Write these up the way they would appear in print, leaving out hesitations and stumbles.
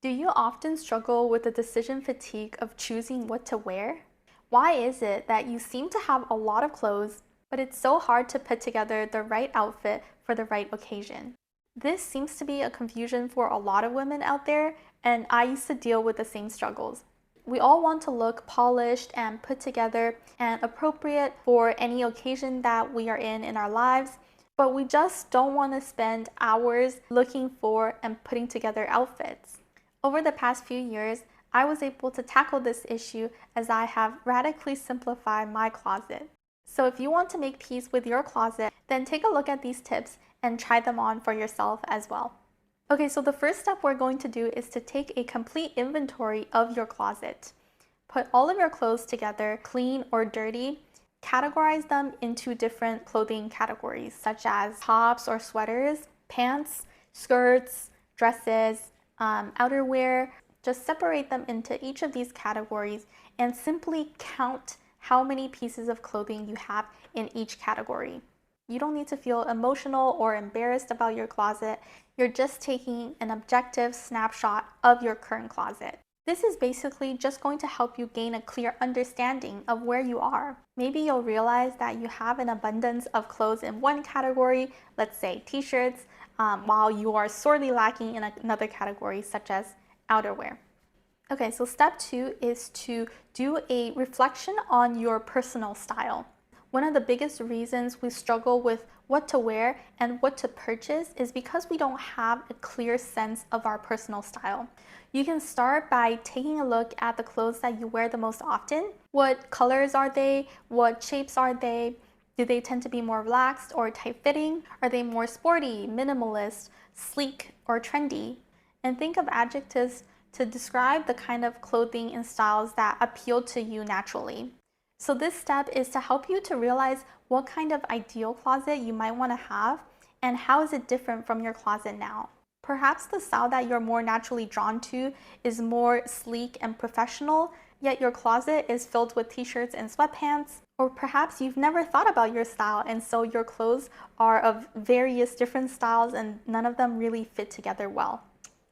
Do you often struggle with the decision fatigue of choosing what to wear? Why is it that you seem to have a lot of clothes, but it's so hard to put together the right outfit for the right occasion? This seems to be a confusion for a lot of women out there, and I used to deal with the same struggles. We all want to look polished and put together and appropriate for any occasion that we are in our lives, but we just don't want to spend hours looking for and putting together outfits. Over the past few years, I was able to tackle this issue as I have radically simplified my closet. So if you want to make peace with your closet, then take a look at these tips and try them on for yourself as well. Okay, so the first step we're going to do is to take a complete inventory of your closet. Put all of your clothes together, clean or dirty. Categorize them into different clothing categories, such as tops or sweaters, pants, skirts, dresses, outerwear. Just separate them into each of these categories and simply count how many pieces of clothing you have in each category. You don't need to feel emotional or embarrassed about your closet. You're just taking an objective snapshot of your current closet. This is basically just going to help you gain a clear understanding of where you are. Maybe you'll realize that you have an abundance of clothes in one category, let's say t-shirts, while you are sorely lacking in another category such as outerwear. Okay, so step 2 is to do a reflection on your personal style. One of the biggest reasons we struggle with what to wear and what to purchase is because we don't have a clear sense of our personal style. You can start by taking a look at the clothes that you wear the most often. What colors are they? What shapes are they? Do they tend to be more relaxed or tight-fitting? Are they more sporty, minimalist, sleek, or trendy? And think of adjectives to describe the kind of clothing and styles that appeal to you naturally. So this step is to help you to realize what kind of ideal closet you might want to have and how is it different from your closet now. Perhaps the style that you're more naturally drawn to is more sleek and professional, yet your closet is filled with t-shirts and sweatpants. Or perhaps you've never thought about your style and so your clothes are of various different styles and none of them really fit together well.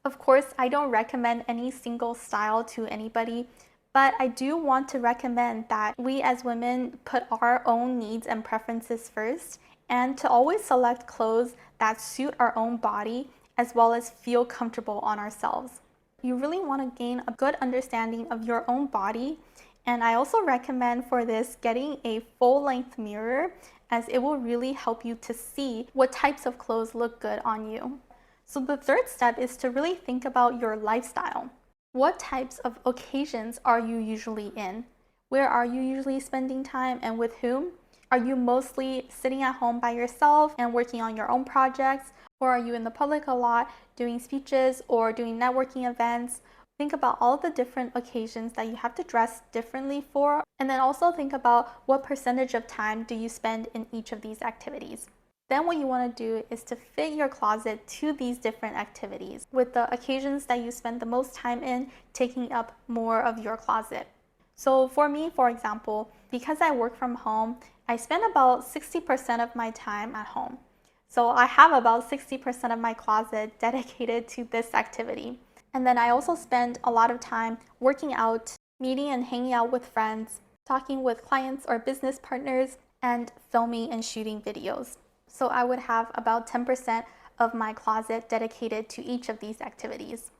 Of course, I don't recommend any single style to anybody, but I do want to recommend that we as women put our own needs and preferences first and to always select clothes that suit our own body as well as feel comfortable on ourselves. You really want to gain a good understanding of your own body, and I also recommend for this getting a full-length mirror as it will really help you to see what types of clothes look good on you. So the third step is to really think about your lifestyle. What types of occasions are you usually in? Where are you usually spending time and with whom? Are you mostly sitting at home by yourself and working on your own projects? Or are you in the public a lot doing speeches or doing networking events? Think about all the different occasions that you have to dress differently for, and then also think about what percentage of time do you spend in each of these activities. Then what you want to do is to fit your closet to these different activities, with the occasions that you spend the most time in taking up more of your closet. So for me, for example, because I work from home, I spend about 60% of my time at home. So I have about 60% of my closet dedicated to this activity. And then I also spend a lot of time working out, meeting and hanging out with friends, talking with clients or business partners, and filming and shooting videos. So I would have about 10% of my closet dedicated to each of these activities.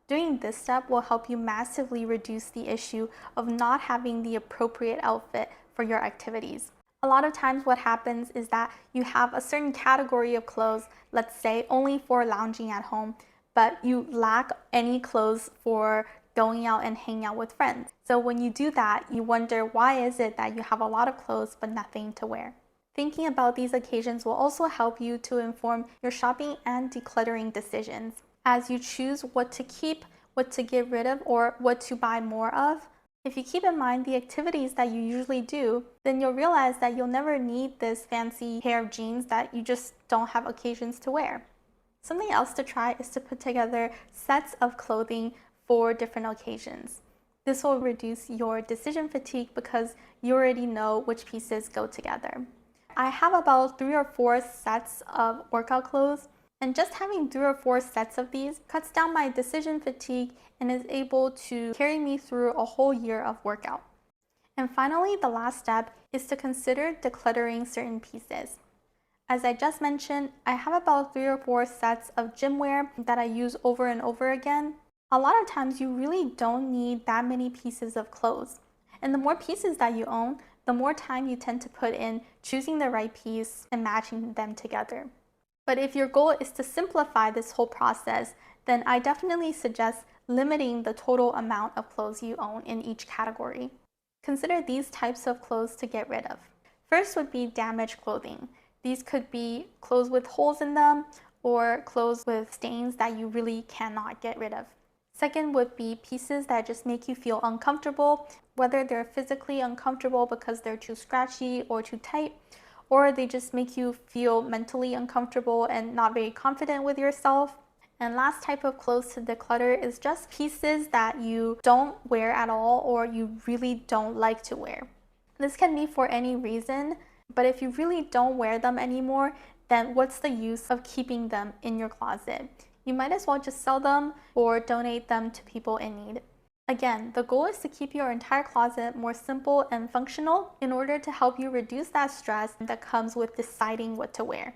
Doing this step will help you massively reduce the issue of not having the appropriate outfit for your activities. A lot of times what happens is that you have a certain category of clothes, let's say only for lounging at home, but you lack any clothes for going out and hanging out with friends. So when you do that, you wonder why is it that you have a lot of clothes but nothing to wear. Thinking about these occasions will also help you to inform your shopping and decluttering decisions. As you choose what to keep, what to get rid of, or what to buy more of, if you keep in mind the activities that you usually do, then you'll realize that you'll never need this fancy pair of jeans that you just don't have occasions to wear. Something else to try is to put together sets of clothing for different occasions. This will reduce your decision fatigue because you already know which pieces go together. I have about 3 or 4 sets of workout clothes, And just having 3 or 4 sets of these cuts down my decision fatigue and is able to carry me through a whole year of workout. And finally, the last step is to consider decluttering certain pieces. As I just mentioned, I have about 3 or 4 sets of gym wear that I use over and over again. A lot of times you really don't need that many pieces of clothes. And the more pieces that you own, the more time you tend to put in choosing the right piece and matching them together. But if your goal is to simplify this whole process, then I definitely suggest limiting the total amount of clothes you own in each category. Consider these types of clothes to get rid of. First would be damaged clothing. These could be clothes with holes in them or clothes with stains that you really cannot get rid of. Second would be pieces that just make you feel uncomfortable, whether they're physically uncomfortable because they're too scratchy or too tight, or they just make you feel mentally uncomfortable and not very confident with yourself. And last type of clothes to declutter is just pieces that you don't wear at all or you really don't like to wear. This can be for any reason, but if you really don't wear them anymore, then what's the use of keeping them in your closet? You might as well just sell them or donate them to people in need. Again, the goal is to keep your entire closet more simple and functional in order to help you reduce that stress that comes with deciding what to wear.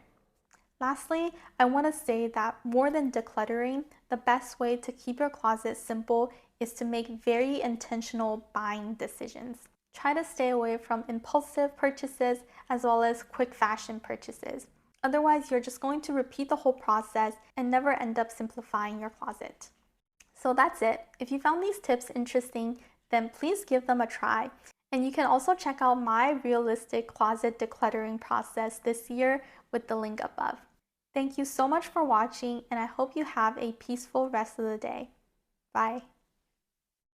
Lastly, I want to say that more than decluttering, the best way to keep your closet simple is to make very intentional buying decisions. Try to stay away from impulsive purchases as well as quick fashion purchases. Otherwise, you're just going to repeat the whole process and never end up simplifying your closet. So that's it. If you found these tips interesting, then please give them a try. And you can also check out my realistic closet decluttering process this year with the link above. Thank you so much for watching, and I hope you have a peaceful rest of the day. Bye.